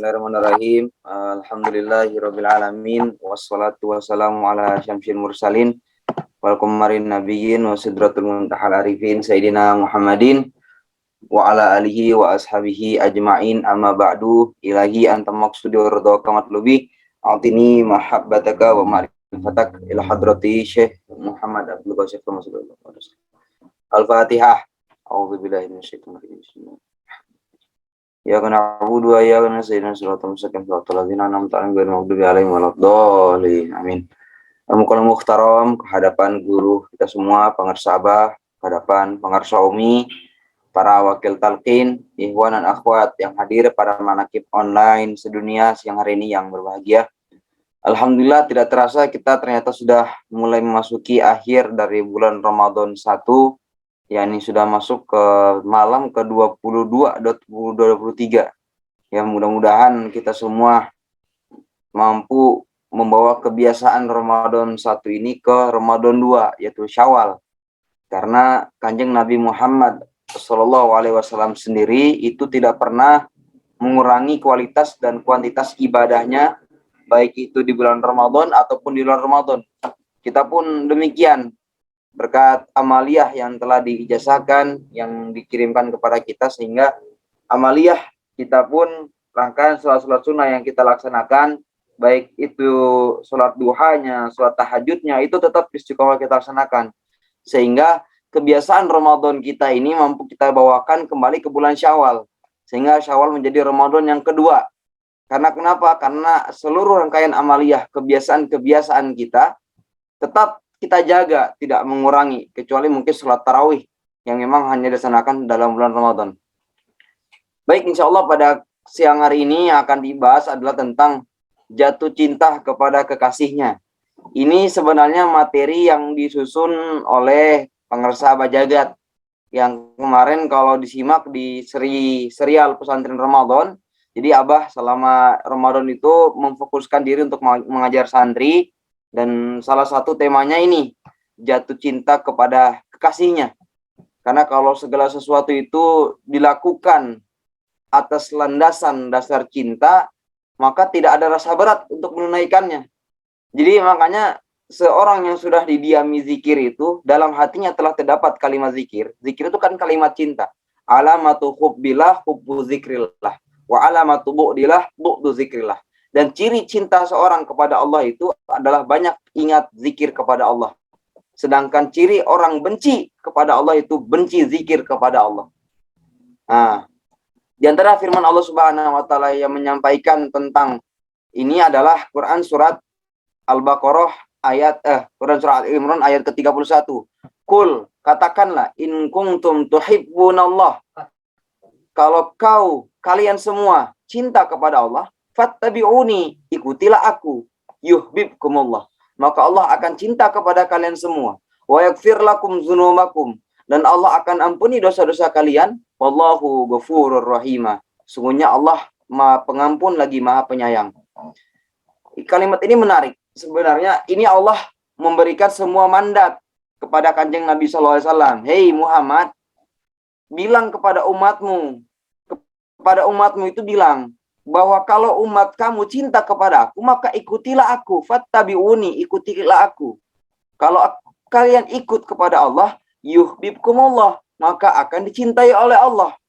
Bismillahirrahmanirrahim. Alhamdulillahirabbil alamin wassalatu wassalamu ala syamsil mursalin wal qamarin nabiyyin wa sidratul muntahal arifin sayyidina Muhammadin wa ala alihi wa ashabihi ajma'in amma ba'du. Ilahi anta maqsudi wa ridhaka matlubi atini mahabbataka wa ma'rifatak ila hadrati Syekh Muhammad Abdul Qasim Masudullah. Al-Fatihah. A'udzubillahi minasyaitonir rajim. Ya kana na'budu wa iyyaka nasta'in shiratal mustaqim shiratal ladzina an'amta 'alaihim ghairil maghdubi 'alaihim waladdallin. Amin. Al-Mukarram Mukhtaram, kehadapan guru kita semua, pengarsa Abah, kehadapan pengarsa Umi, para wakil talqin, ikhwan dan akhwat yang hadir pada manakib online sedunia siang hari ini yang berbahagia. Alhamdulillah tidak terasa kita ternyata sudah mulai memasuki akhir dari bulan Ramadan 1, yakni sudah masuk ke malam ke-22 2023. Ya, mudah-mudahan kita semua mampu membawa kebiasaan Ramadan 1 ini ke Ramadan 2, yaitu Syawal. Karena Kanjeng Nabi Muhammad SAW sendiri itu tidak pernah mengurangi kualitas dan kuantitas ibadahnya, baik itu di bulan Ramadan ataupun di luar Ramadan. Kita pun demikian, berkat amaliyah yang telah diijazahkan, yang dikirimkan kepada kita, sehingga amaliyah kita pun rangkaian sholat sunnah yang kita laksanakan, baik itu sholat duhanya, sholat tahajudnya, itu tetap istiqomah kita laksanakan. Sehingga kebiasaan Ramadan kita ini mampu kita bawakan kembali ke bulan Syawal. Sehingga Syawal menjadi Ramadan yang kedua. Karena kenapa? Karena seluruh rangkaian amaliyah, kebiasaan-kebiasaan kita tetap kita jaga, tidak mengurangi, kecuali mungkin sholat tarawih yang memang hanya dilaksanakan dalam bulan Ramadan. Baik, insya Allah pada siang hari ini yang akan dibahas adalah tentang jatuh cinta kepada kekasihnya. Ini sebenarnya materi yang disusun oleh pengarsa Abah Jagat, yang kemarin kalau disimak di serial pesantren Ramadan. Jadi Abah selama Ramadan itu memfokuskan diri untuk mengajar santri, dan salah satu temanya ini, jatuh cinta kepada kekasihnya. Karena kalau segala sesuatu itu dilakukan atas landasan dasar cinta, maka tidak ada rasa berat untuk menunaikannya. Jadi makanya seorang yang sudah didiami zikir itu, dalam hatinya telah terdapat kalimat zikir. Zikir itu kan kalimat cinta. Alamatu hubbillah hubbu zikrillah. Wa alamatu bu'dillah bu'du zikrillah. Dan ciri cinta seorang kepada Allah itu adalah banyak ingat zikir kepada Allah. Sedangkan ciri orang benci kepada Allah itu benci zikir kepada Allah. Nah, di antara firman Allah Subhanahu wa taala yang menyampaikan tentang ini adalah Quran surat Al-Baqarah Quran surat Al-Imran ayat ke-31. Kul, katakanlah, in kuntum tuhibbunallah. Kalau kalian semua cinta kepada Allah, fattabi'uni, ikutilah aku, yuhibbukumullah, maka Allah akan cinta kepada kalian semua. Wa yaghfir lakum dzunubakum, dan Allah akan ampuni dosa-dosa kalian. Wallahu ghafurur rahimah, sungguhnya Allah Maha Pengampun lagi Maha Penyayang. Kalimat ini menarik. Sebenarnya ini Allah memberikan semua mandat kepada Kanjeng Nabi SAW. Hei Muhammad, bilang kepada umatmu itu bilang bahwa kalau umat kamu cinta kepada aku, maka ikutilah aku, fattabi'uni, ikutilah aku. Kalau kalian ikut kepada Allah, yuhibbukumullah, maka akan dicintai oleh Allah.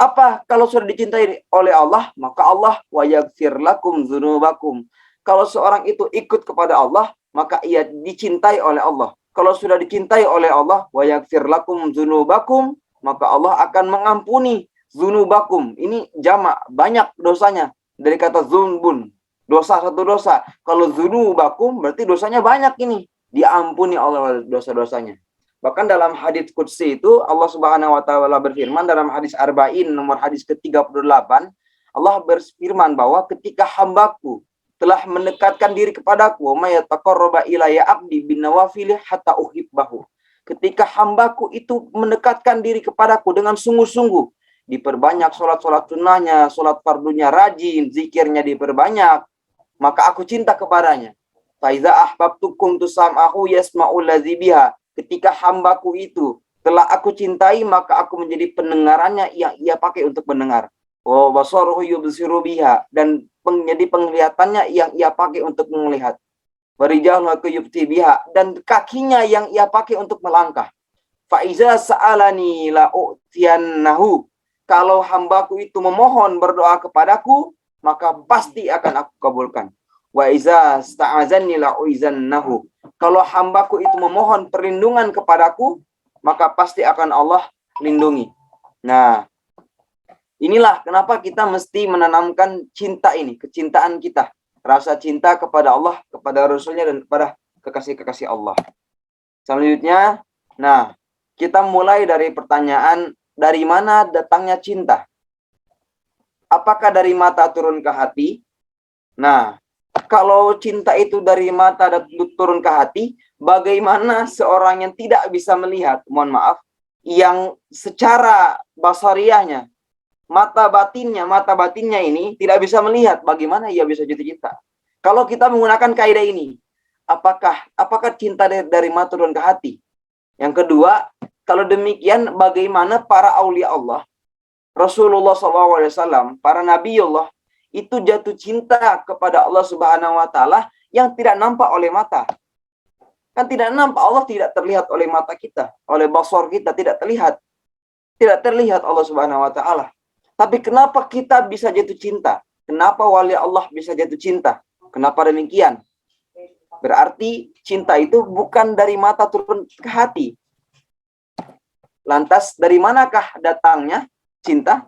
Apa kalau sudah dicintai oleh Allah, maka Allah wa yaghfir lakum dzunubakum. Kalau seorang itu ikut kepada Allah, maka ia dicintai oleh Allah. Kalau sudah dicintai oleh Allah, wa yaghfir lakum dzunubakum, maka Allah akan mengampuni dzunubakum. Ini jamak, banyak dosanya. Dari kata dzunbun, dosa, satu dosa. Kalau dzunubakum berarti dosanya banyak ini. Diampuni Allah dosa-dosanya. Bahkan dalam hadits qudsi itu Allah Subhanahu wa taala berfirman dalam hadis Arba'in nomor hadis ke-38, Allah berfirman bahwa ketika hambaku telah mendekatkan diri kepadaku, may yataqarraba ilayya abdi bin nawafil hatta uhibbahu. Ketika hambaku itu mendekatkan diri kepadaku dengan sungguh-sungguh, diperbanyak sholat-sholat sunnahnya, sholat fardunya rajin, zikirnya diperbanyak, maka aku cinta kepadanya. Faiza ahbabtu kuntu sam'ahu yasma'u ladzi biha. Ketika hambaku itu telah aku cintai, maka aku menjadi pendengarannya yang ia pakai untuk mendengar. wa basaruhu yubsiru biha, dan jadi penglihatannya yang ia pakai untuk melihat. Wa rijluhu yubti biha, dan kakinya yang ia pakai untuk melangkah. Fa iza sa'alani la u'tiyannahu, kalau hambaku itu memohon berdoa kepadaku, maka pasti akan aku kabulkan. Wa iza sta'azanni la uizannahu, kalau hambaku itu memohon perlindungan kepadaku, maka pasti akan Allah lindungi. Nah, inilah kenapa kita mesti menanamkan cinta ini, kecintaan kita, rasa cinta kepada Allah, kepada Rasulnya, dan kepada kekasih-kekasih Allah. Selanjutnya, nah, kita mulai dari pertanyaan, dari mana datangnya cinta? Apakah dari mata turun ke hati? Nah, kalau cinta itu dari mata dan turun ke hati, bagaimana seorang yang tidak bisa melihat, mohon maaf, yang secara basariahnya, mata batinnya ini tidak bisa melihat, bagaimana ia bisa jatuh cinta? Kalau kita menggunakan kaidah ini, apakah cinta dari mata turun ke hati? Yang kedua, kalau demikian, bagaimana para aulia Allah, Rasulullah SAW, para nabi Allah, itu jatuh cinta kepada Allah Subhanahu wa Ta'ala yang tidak nampak oleh mata. Kan tidak nampak, Allah tidak terlihat oleh mata kita, oleh basar kita tidak terlihat. Tidak terlihat Allah Subhanahu wa Ta'ala. Tapi kenapa kita bisa jatuh cinta? Kenapa wali Allah bisa jatuh cinta? Kenapa demikian? Berarti cinta itu bukan dari mata turun ke hati. Lantas dari manakah datangnya cinta?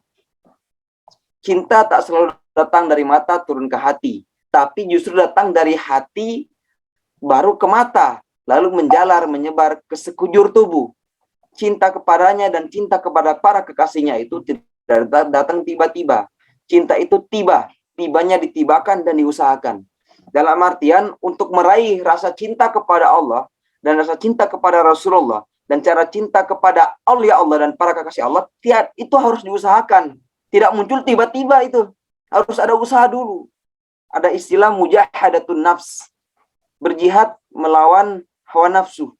Cinta tak selalu datang dari mata turun ke hati, tapi justru datang dari hati baru ke mata, lalu menjalar menyebar ke sekujur tubuh. Cinta kepadanya dan cinta kepada para kekasihnya itu tidak datang tiba-tiba. Cinta itu tibanya ditibakan dan diusahakan. Dalam artian untuk meraih rasa cinta kepada Allah dan rasa cinta kepada Rasulullah dan cara cinta kepada aulia Allah dan para kekasih Allah, itu harus diusahakan. Tidak muncul tiba-tiba itu. Harus ada usaha dulu. Ada istilah mujahadatun nafs. Berjihad melawan hawa nafsu.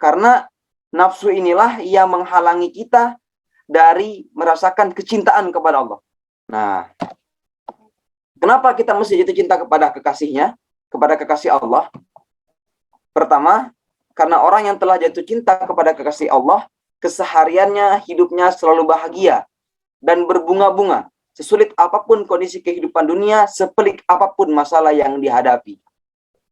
Karena nafsu inilah yang menghalangi kita dari merasakan kecintaan kepada Allah. Nah, kenapa kita mesti jatuh cinta kepada kekasihnya, kepada kekasih Allah? Pertama, karena orang yang telah jatuh cinta kepada kekasih Allah, kesehariannya, hidupnya selalu bahagia dan berbunga-bunga. Sesulit apapun kondisi kehidupan dunia, sepelik apapun masalah yang dihadapi.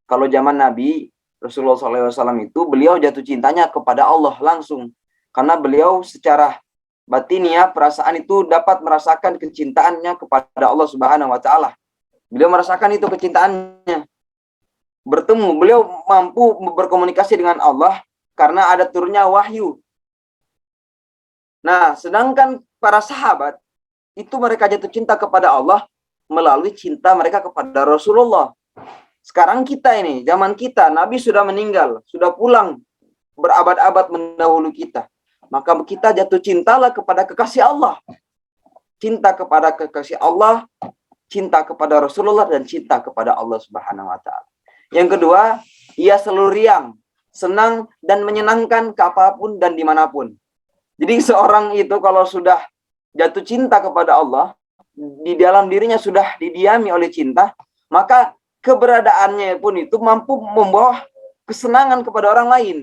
Kalau zaman Nabi, Rasulullah SAW itu, beliau jatuh cintanya kepada Allah langsung. Karena beliau secara batinnya, perasaan itu dapat merasakan kecintaannya kepada Allah Subhanahu wa Ta'ala. Beliau merasakan itu kecintaannya. Bertemu, beliau mampu berkomunikasi dengan Allah karena ada turunnya wahyu. Nah, sedangkan para sahabat, itu mereka jatuh cinta kepada Allah melalui cinta mereka kepada Rasulullah. Sekarang kita ini, zaman kita, Nabi sudah meninggal, sudah pulang, berabad-abad mendahulu kita. Maka kita jatuh cintalah kepada kekasih Allah. Cinta kepada kekasih Allah, cinta kepada Rasulullah, dan cinta kepada Allah Subhanahu wa Ta'ala. Yang kedua, ia selalu riang, senang, dan menyenangkan ke apapun dan dimanapun. Jadi seorang itu kalau sudah jatuh cinta kepada Allah, di dalam dirinya sudah didiami oleh cinta, maka keberadaannya pun itu mampu membawa kesenangan kepada orang lain.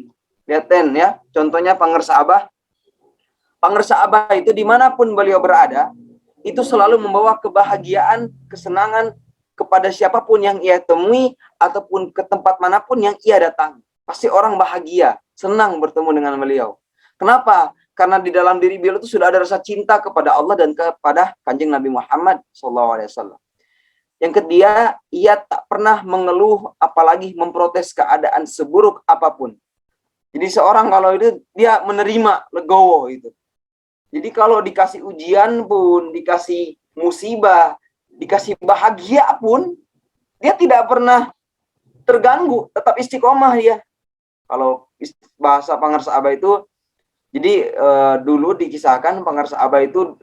Lihatin ya, contohnya Pangersa Abah. Pangersa Abah itu dimanapun beliau berada, itu selalu membawa kebahagiaan, kesenangan kepada siapapun yang ia temui, ataupun ke tempat manapun yang ia datang. Pasti orang bahagia, senang bertemu dengan beliau. Kenapa? Karena di dalam diri beliau itu sudah ada rasa cinta kepada Allah dan kepada Kanjeng Nabi Muhammad SAW. Yang ketiga, ia tak pernah mengeluh apalagi memprotes keadaan seburuk apapun. Jadi seorang kalau itu dia menerima legowo itu. Jadi kalau dikasih ujian pun, dikasih musibah, dikasih bahagia pun, dia tidak pernah terganggu, tetap istiqomah dia. Kalau bahasa Pangersa Abah itu, jadi dulu dikisahkan Pangersa Abah itu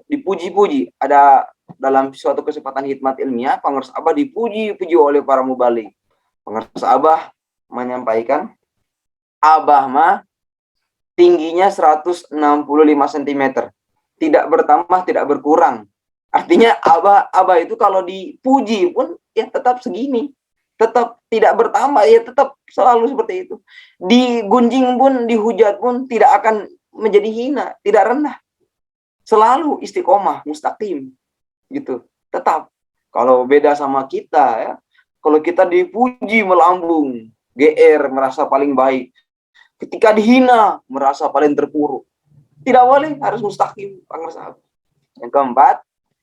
dipuji-puji. Ada dalam suatu kesempatan hikmat ilmiah, Pangersa Abah dipuji-puji oleh para mubalik. Pangersa Abah menyampaikan, Abah mah tingginya 165 cm. tidak bertambah, tidak berkurang. Artinya Abah itu kalau dipuji pun ya tetap segini. Tetap tidak bertambah, ya tetap selalu seperti itu. Digunjing pun, dihujat pun tidak akan menjadi hina, tidak rendah. Selalu istiqomah, mustaqim gitu. Tetap. Kalau beda sama kita ya, kalau kita dipuji melambung, GR merasa paling baik. Ketika dihina merasa paling terpuruk. Tidak boleh, harus mustaqim, Pak sahabat. Yang keempat,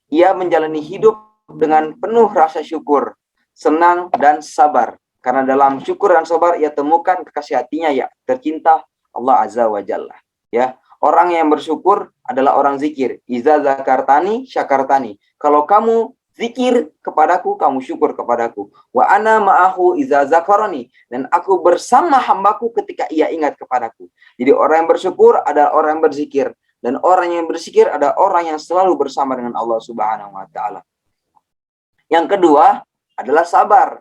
ia menjalani hidup dengan penuh rasa syukur, senang dan sabar. Karena dalam syukur dan sabar ia temukan kekasih hatinya ya tercinta Allah Azza wa Jalla. Ya, orang yang bersyukur adalah orang zikir. Iza zakartani syakartani. Kalau kamu zikir kepadaku, kamu syukur kepadaku. Wa ana ma'ahu iza zakarani. Dan aku bersama hambaku ketika ia ingat kepadaku. Jadi orang yang bersyukur adalah orang yang berzikir. Dan orang yang berzikir adalah orang yang selalu bersama dengan Allah Subhanahu wa taala. Yang kedua adalah sabar.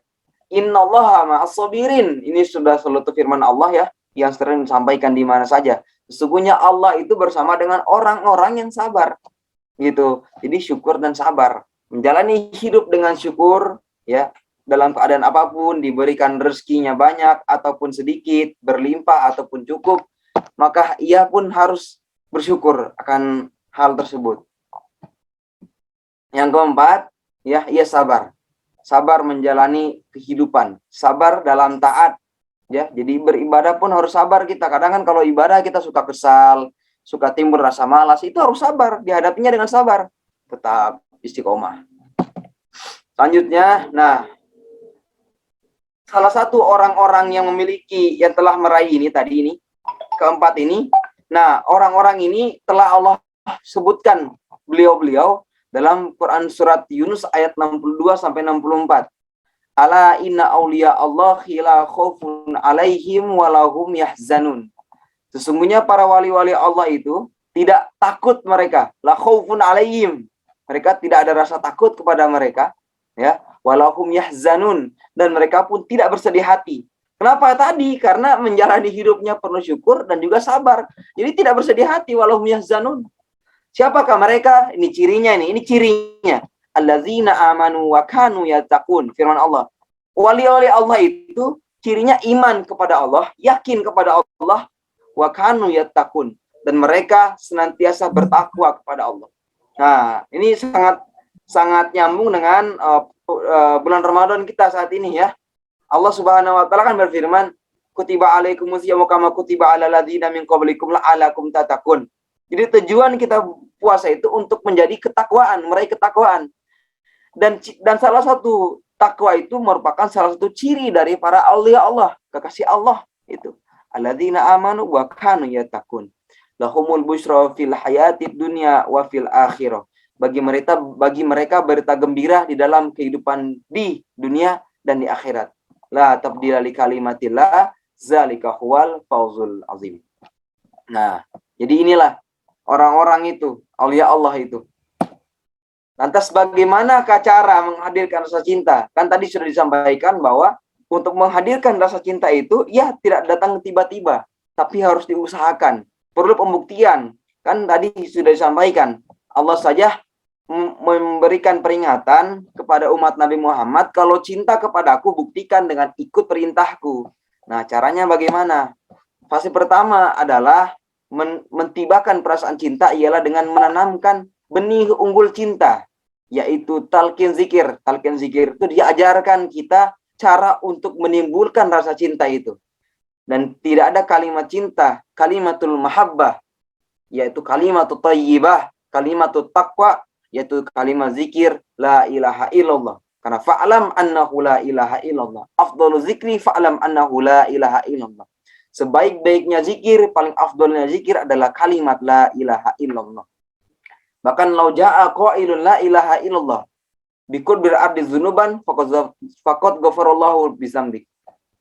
Innallaha ma'as-sabirin. Ini sudah selalu firman Allah ya, yang sering disampaikan di mana saja. Sesungguhnya Allah itu bersama dengan orang-orang yang sabar. Gitu. Jadi syukur dan sabar. Menjalani hidup dengan syukur ya, dalam keadaan apapun, diberikan rezekinya banyak ataupun sedikit, berlimpah ataupun cukup, maka ia pun harus bersyukur akan hal tersebut. Yang keempat, ya, ia sabar. Sabar menjalani kehidupan, sabar dalam taat. Ya, jadi beribadah pun harus sabar kita. Kadang kan kalau ibadah kita suka kesal, suka timbul rasa malas, itu harus sabar, dihadapinya dengan sabar. Tetap istiqomah. Selanjutnya, nah, salah satu orang-orang yang memiliki, yang telah meraih ini tadi ini, keempat ini, nah, orang-orang ini telah Allah sebutkan beliau-beliau dalam Quran surat Yunus ayat 62 sampai 64. Ala inna auliya Allah la khaufun alaihim walahum yahzanun. Sesungguhnya para wali-wali Allah itu tidak takut mereka, la khaufun alaihim. Mereka tidak ada rasa takut kepada mereka, ya, walahum yahzanun, dan mereka pun tidak bersedih hati. Kenapa tadi? Karena menjalani hidupnya penuh syukur dan juga sabar. Jadi tidak bersedih hati, walahum yahzanun. Siapakah mereka? Ini cirinya ini cirinya. Allazina amanu wa kanu yattaqun. Firman Allah. Wali-wali Allah itu cirinya iman kepada Allah, yakin kepada Allah, wa kanu yattaqun, dan mereka senantiasa bertakwa kepada Allah. Nah, ini sangat nyambung dengan bulan Ramadan kita saat ini ya. Allah Subhanahu wa taala kan berfirman, kutiba alaikumus syamu kama kutiba alal ladzina min qablikum la'alakum tattaqun. Jadi tujuan kita puasa itu untuk menjadi ketakwaan, meraih ketakwaan. Dan salah satu takwa itu merupakan salah satu ciri dari para aulia Allah, kekasih Allah itu. Alladzina amanu wa kanu yattaqun. Lahumul busyra fil hayatid dunya wa fil akhirah. Bagi mereka berita gembira di dalam kehidupan di dunia dan di akhirat. La tabdila li kalimatillah, zalika huwal fawzul azim. Nah, jadi inilah orang-orang itu, aulia Allah itu. Lantas bagaimanakah cara menghadirkan rasa cinta? Kan tadi sudah disampaikan bahwa untuk menghadirkan rasa cinta itu, ya tidak datang tiba-tiba, tapi harus diusahakan. Perlu pembuktian. Kan tadi sudah disampaikan, Allah saja memberikan peringatan kepada umat Nabi Muhammad, kalau cinta kepadaku buktikan dengan ikut perintahku. Nah, caranya bagaimana? Fase pertama adalah mentibakan perasaan cinta ialah dengan menanamkan benih unggul cinta, yaitu talqin zikir. Talqin zikir itu diajarkan kita cara untuk menimbulkan rasa cinta itu. Dan tidak ada kalimat cinta, kalimatul mahabbah, yaitu kalimatut thayyibah, kalimatut taqwa, yaitu kalimat zikir la ilaha illallah. Karena fa'lam annahu la ilaha illallah. Afdalu zikri fa'lam annahu la ilaha illallah. Sebaik-baiknya zikir, paling afdalnya zikir adalah kalimat la ilaha illallah. Bahkan lau ja'a qailun la ilaha illallah bikul bir'abdi dzunuban faqad ghafarallahu bizambik.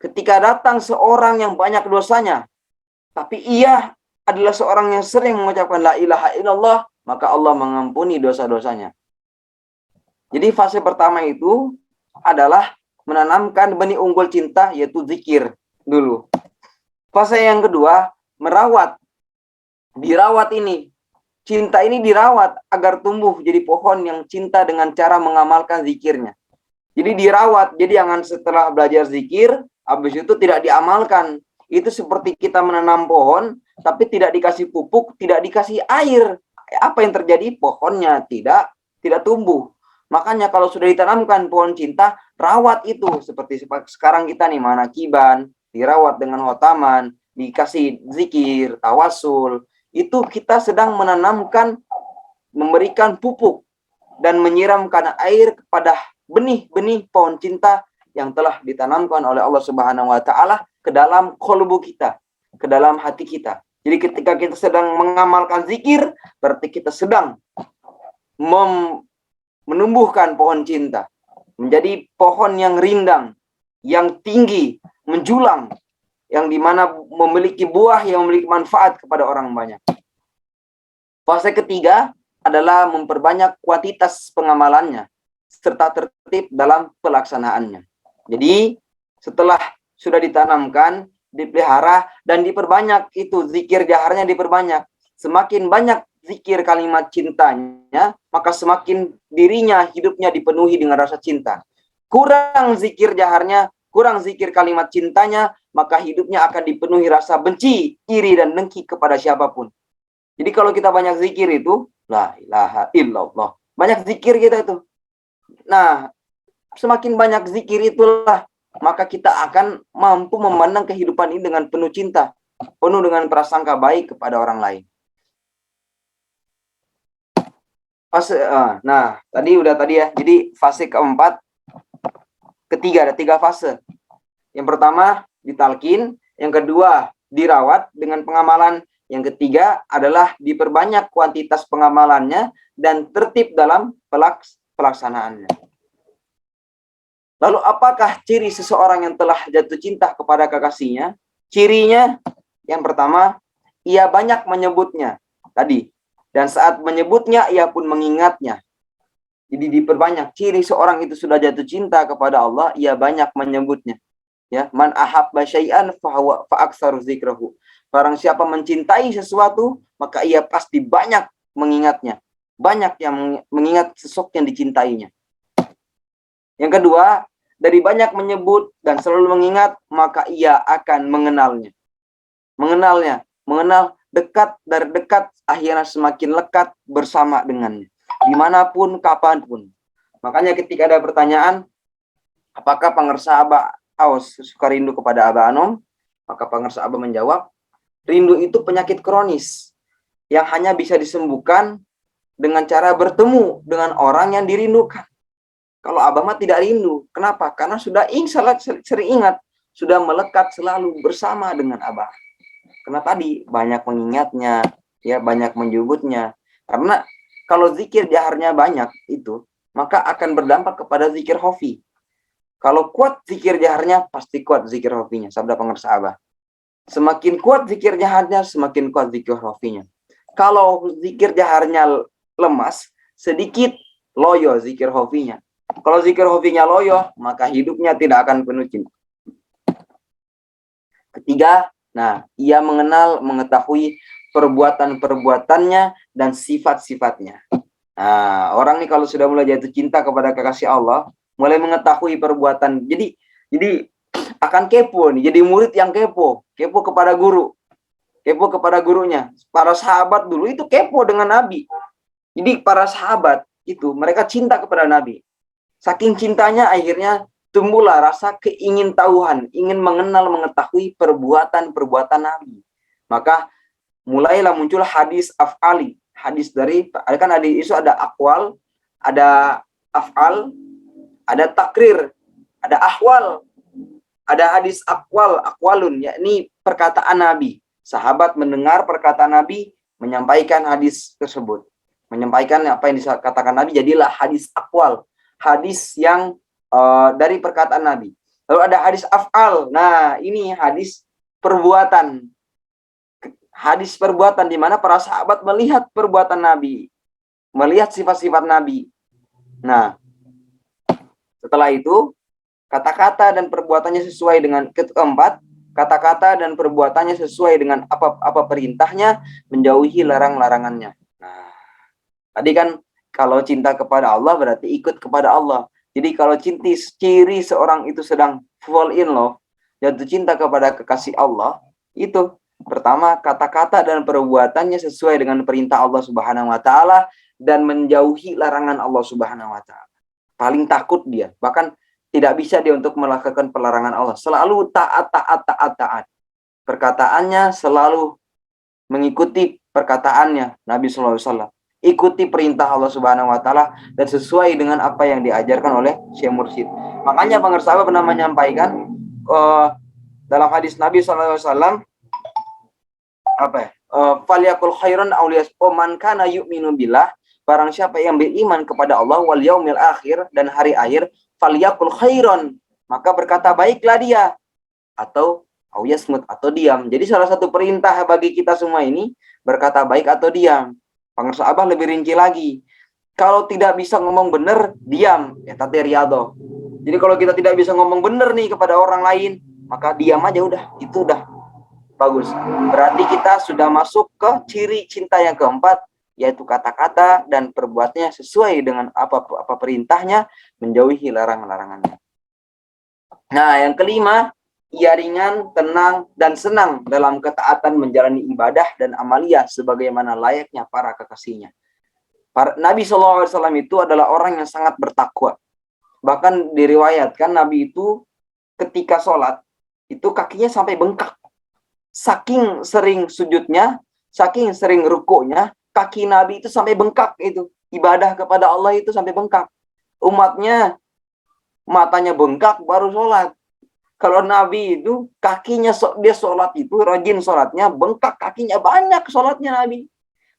Ketika datang seorang yang banyak dosanya, tapi ia adalah seorang yang sering mengucapkan la ilaha illallah, maka Allah mengampuni dosa-dosanya. Jadi fase pertama itu adalah menanamkan benih unggul cinta, yaitu zikir dulu. Fase yang kedua, dirawat ini. cinta ini dirawat agar tumbuh jadi pohon yang cinta dengan cara mengamalkan zikirnya. Jadi dirawat, jadi jangan setelah belajar zikir, habis itu tidak diamalkan. Itu seperti kita menanam pohon, tapi tidak dikasih pupuk, tidak dikasih air. Apa yang terjadi? Pohonnya tidak tumbuh. Makanya kalau sudah ditanamkan pohon cinta, rawat itu. Seperti sekarang kita nih, manakiban, dirawat dengan khotaman, dikasih zikir, tawasul. Itu kita sedang menanamkan, memberikan pupuk, dan menyiramkan air kepada benih-benih pohon cinta yang telah ditanamkan oleh Allah Subhanahu wa taala ke dalam kolbu kita, ke dalam hati kita. Jadi ketika kita sedang mengamalkan zikir, berarti kita sedang menumbuhkan pohon cinta menjadi pohon yang rindang, yang tinggi, menjulang, yang dimana memiliki buah yang memiliki manfaat kepada orang banyak. Fase ketiga adalah memperbanyak kuantitas pengamalannya serta tertib dalam pelaksanaannya. Jadi setelah sudah ditanamkan, dipelihara, dan diperbanyak itu zikir jaharnya diperbanyak. Semakin banyak zikir kalimat cintanya, maka semakin dirinya hidupnya dipenuhi dengan rasa cinta. Kurang zikir jaharnya, kurang zikir kalimat cintanya, maka hidupnya akan dipenuhi rasa benci, iri, dan dengki kepada siapapun. Jadi kalau kita banyak zikir itu, la ilaha illallah. Banyak zikir kita itu. Nah, semakin banyak zikir itulah, maka kita akan mampu memandang kehidupan ini dengan penuh cinta, penuh dengan prasangka baik kepada orang lain. Nah, tadi ya. Jadi fase keempat, ketiga, ada 3 fase. Yang pertama ditalkin, yang kedua dirawat dengan pengamalan, yang ketiga adalah diperbanyak kuantitas pengamalannya dan tertib dalam pelaksanaannya. Lalu apakah ciri seseorang yang telah jatuh cinta kepada kekasihnya? Cirinya yang pertama, ia banyak menyebutnya tadi. Dan saat menyebutnya, ia pun mengingatnya. Jadi diperbanyak. Ciri seorang itu sudah jatuh cinta kepada Allah, ia banyak menyebutnya. Ya, man ahabba syai'an fa aktsaru dzikrahu. Barang siapa mencintai sesuatu, maka ia pasti banyak mengingatnya. Banyak yang mengingat sosok yang dicintainya. Yang kedua, dari banyak menyebut dan selalu mengingat, maka ia akan mengenalnya. Mengenal dekat, dari dekat, akhirnya semakin lekat bersama dengannya. Dimanapun, kapanpun. Makanya ketika ada pertanyaan, apakah pangersa Abah Aus suka rindu kepada Abah Anom? Maka pangersa Abah menjawab, rindu itu penyakit kronis yang hanya bisa disembuhkan dengan cara bertemu dengan orang yang dirindukan. Kalau Abah mah tidak rindu. Kenapa? Karena sudah sering ingat, sudah melekat selalu bersama dengan Abah. Karena tadi banyak mengingatnya, ya banyak menyebutnya. Karena kalau zikir jaharnya banyak itu, maka akan berdampak kepada zikir hofi. Kalau kuat zikir jaharnya, pasti kuat zikir hofinya. Sabda pangersa Abah. Semakin kuat zikir jaharnya, semakin kuat zikir hofinya. Kalau zikir jaharnya lemas, sedikit loyo zikir hofinya. Kalau zikir hofinya loyo, maka hidupnya tidak akan penuh cinta. Ketiga, ia mengenal, mengetahui perbuatan-perbuatannya dan sifat-sifatnya. Nah, orang nih kalau sudah mulai jatuh cinta kepada kekasih Allah, mulai mengetahui perbuatan. Jadi akan kepo nih, jadi murid yang kepo kepada guru, kepo kepada gurunya. Para sahabat dulu itu kepo dengan Nabi. Jadi para sahabat itu mereka cinta kepada Nabi. Saking cintanya akhirnya tumbuhlah rasa keingintahuan, ingin mengenal, mengetahui perbuatan-perbuatan Nabi. Maka mulailah muncul hadis af'ali, hadis dari, kan hadis itu ada akwal, ada af'al, ada takrir, ada ahwal. Ada hadis akwalun, yakni perkataan Nabi. Sahabat mendengar perkataan Nabi, menyampaikan hadis tersebut. Menyampaikan apa yang dikatakan Nabi, jadilah hadis akwal. Hadis yang dari perkataan Nabi. Lalu ada hadis af'al. Nah, ini hadis perbuatan. Hadis perbuatan di mana para sahabat melihat perbuatan Nabi. Melihat sifat-sifat Nabi. Nah, setelah itu, kata-kata dan perbuatannya sesuai dengan keempat, kata-kata dan perbuatannya sesuai dengan apa perintahnya, menjauhi larang-larangannya. Nah, tadi kan kalau cinta kepada Allah berarti ikut kepada Allah. Jadi kalau ciri seorang itu sedang fall in love, jatuh cinta kepada kekasih Allah, itu pertama kata-kata dan perbuatannya sesuai dengan perintah Allah Subhanahu wa taala dan menjauhi larangan Allah Subhanahu wa taala. Paling takut dia, bahkan tidak bisa dia untuk melakukan pelarangan Allah. Selalu taat. Perkataannya selalu mengikuti perkataannya Nabi sallallahu alaihi wasallam. Ikuti perintah Allah Subhanahu wa taala dan sesuai dengan apa yang diajarkan oleh Syekh Mursyid. Makanya pengersahabat pernah menyampaikan dalam hadis Nabi sallallahu alaihi wasallam apa ya? Falyakul khairan aw liyasqum man kana yu'minu billah, barang siapa yang beriman kepada Allah wal yaumil akhir dan hari akhir, falyakul khairan, maka berkata baiklah dia, atau yasmut, atau diam. Jadi salah satu perintah bagi kita semua ini berkata baik atau diam. Pengersa Abah lebih rinci lagi. Kalau tidak bisa ngomong benar, diam. Ya tati riyadho. Jadi kalau kita tidak bisa ngomong benar nih kepada orang lain, maka diam aja udah. Itu udah bagus. Berarti kita sudah masuk ke ciri cinta yang keempat, yaitu kata-kata dan perbuatannya sesuai dengan apa perintahnya, menjauhi larangan-larangannya. Nah, yang kelima, ia ringan, tenang, dan senang dalam ketaatan menjalani ibadah dan amalia sebagaimana layaknya para kekasihnya. Nabi SAW itu adalah orang yang sangat bertakwa. Bahkan diriwayatkan Nabi itu ketika sholat, itu kakinya sampai bengkak. Saking sering sujudnya, saking sering rukuknya, kaki Nabi itu sampai bengkak itu. Ibadah kepada Allah itu sampai bengkak. Umatnya matanya bengkak baru sholat. Kalau Nabi itu kakinya dia sholat itu rajin sholatnya, bengkak kakinya, banyak sholatnya Nabi.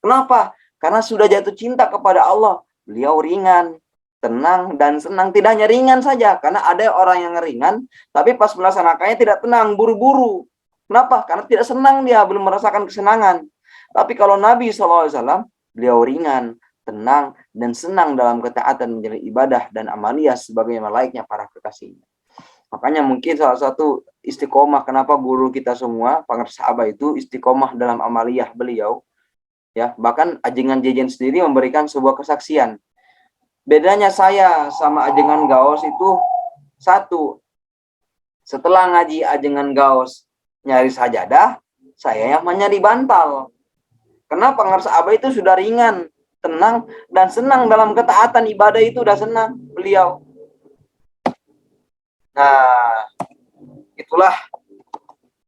Kenapa? Karena sudah jatuh cinta kepada Allah. Beliau ringan, tenang, dan senang. Tidak hanya ringan saja, karena ada orang yang ringan, tapi pas melaksanakannya tidak tenang, buru-buru. Kenapa? Karena tidak senang dia, belum merasakan kesenangan. Tapi kalau Nabi SAW, beliau ringan, tenang, dan senang dalam ketaatan menjalani ibadah dan amaliyah sebagaimana layaknya para kekasihnya. Makanya mungkin salah satu istiqomah kenapa guru kita semua, pengersa Abah itu istiqomah dalam amaliyah beliau. Ya, bahkan Ajengan Jejen sendiri memberikan sebuah kesaksian. Bedanya saya sama Ajengan Gaos itu satu. Setelah ngaji Ajengan Gaos nyari sajadah, saya yang nyari bantal. Karena pengersa Abah itu sudah ringan, tenang, dan senang dalam ketaatan ibadah itu udah senang beliau. Nah, itulah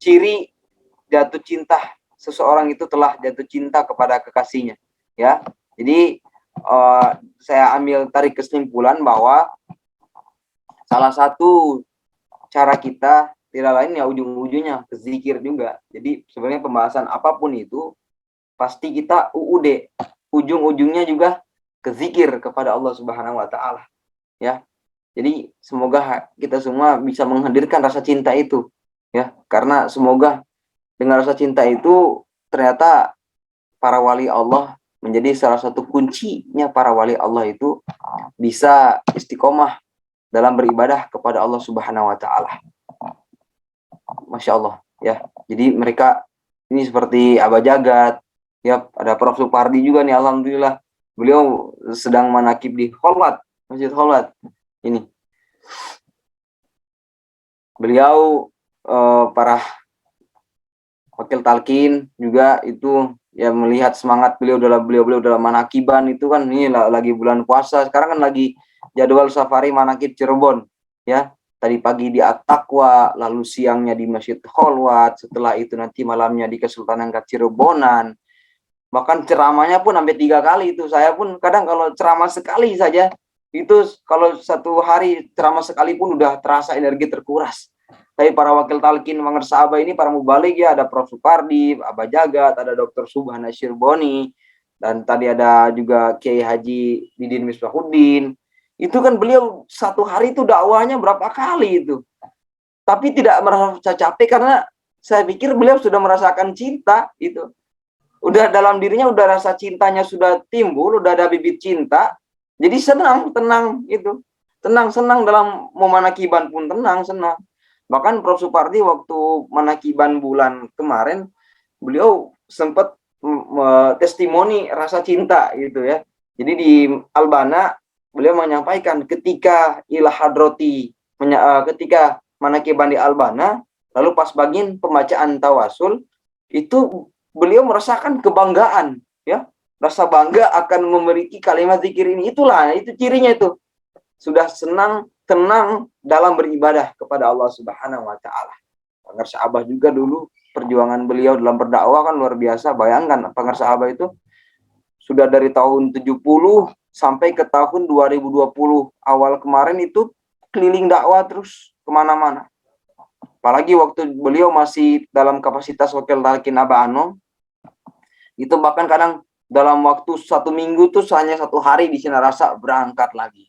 ciri jatuh cinta. Seseorang itu telah jatuh cinta kepada kekasihnya. Ya, jadi saya ambil tarik kesimpulan bahwa salah satu cara kita tidak lain ya ujung-ujungnya ke zikir juga. Jadi sebenarnya pembahasan apapun itu pasti kita UUD, ujung-ujungnya juga ke zikir kepada Allah Subhanahu wa taala. Ya. Jadi semoga kita semua bisa menghadirkan rasa cinta itu, ya, karena semoga dengan rasa cinta itu ternyata para wali Allah menjadi salah satu kuncinya. Para wali Allah itu bisa istiqomah dalam beribadah kepada Allah Subhanahu wa taala. Masya Allah, ya. Jadi mereka ini seperti Abah Jagat, ya, ada Prof. Supardi juga nih, alhamdulillah. Beliau sedang manakib di Kholwat, Masjid Kholwat. Ini beliau para wakil talqin juga itu ya, melihat semangat beliau dalam manakiban itu kan. Ini lagi bulan puasa, sekarang kan lagi jadwal safari manakib Cirebon, ya. Tadi pagi di At-Taqwa, lalu siangnya di Masjid Kholwat, setelah itu nanti malamnya di Kesultanan Cirebon. Bahkan ceramahnya pun sampai 3 kali itu. Saya pun kadang kalau ceramah sekali saja itu, kalau satu hari ceramah sekalipun udah terasa energi terkuras. Tapi para wakil talqin pengersa Abah ini, para mubalik ya, ada Prof. Supardi, Abah Jagat, ada Dr. Subhana Syirboni, dan tadi ada juga Kiai Haji Didin Misbahuddin. Itu kan beliau satu hari itu dakwahnya berapa kali itu. Tapi tidak merasa capek karena saya pikir beliau sudah merasakan cinta itu. Udah dalam dirinya, udah rasa cintanya sudah timbul, udah ada bibit cinta. Jadi senang, tenang itu. Tenang, senang dalam memanakiban pun tenang, senang. Bahkan Prof. Supardi waktu manakiban bulan kemarin, beliau sempat testimoni rasa cinta gitu ya. Jadi di Albana beliau menyampaikan ketika ila hadroti ketika manakiban di Albana, lalu pas bagian pembacaan tawasul itu beliau merasakan kebanggaan ya, rasa bangga akan memiliki kalimat zikir ini. Itulah itu cirinya itu. Sudah senang, tenang dalam beribadah kepada Allah Subhanahu wa taala. Pangar sahabat juga dulu perjuangan beliau dalam berdakwah kan luar biasa. Bayangkan Pangar sahabat itu sudah dari tahun 70 sampai ke tahun 2020 awal kemarin itu keliling dakwah terus kemana-mana. Apalagi waktu beliau masih dalam kapasitas wakil talqin Aba Anom, itu bahkan kadang dalam waktu 1 minggu tuh hanya 1 hari di Sinarasa berangkat lagi.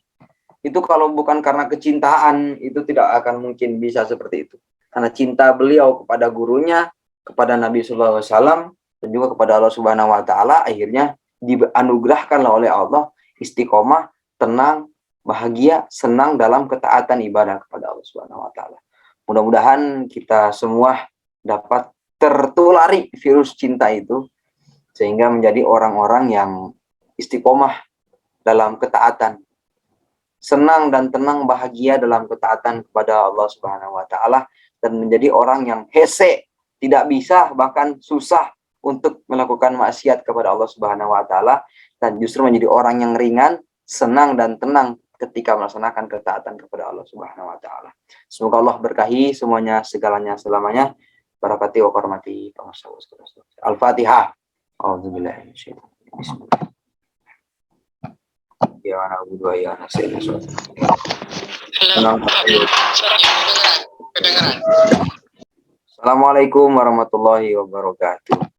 Itu kalau bukan karena kecintaan, itu tidak akan mungkin bisa seperti itu. Karena cinta beliau kepada gurunya, kepada Nabi Sallallahu Alaihi Wasallam, dan juga kepada Allah Subhanahu Wa Taala, akhirnya dianugerahkanlah oleh Allah istiqomah, tenang, bahagia, senang dalam ketaatan ibadah kepada Allah Subhanahu Wa Taala. Mudah-mudahan kita semua dapat tertulari virus cinta itu, sehingga menjadi orang-orang yang istiqomah dalam ketaatan, senang dan tenang bahagia dalam ketaatan kepada Allah Subhanahu wa taala, dan menjadi orang yang hese, tidak bisa bahkan susah untuk melakukan maksiat kepada Allah Subhanahu wa taala, dan justru menjadi orang yang ringan, senang dan tenang ketika melaksanakan ketaatan kepada Allah Subhanahu wa taala. Semoga Allah berkahi semuanya, segalanya, selamanya. Barakati wa karmati. Al-Fatihah. Auzubillahi minasyaitonir rajim. Ya na'budu wa ya nasta'in. Assalamualaikum warahmatullahi wabarakatuh.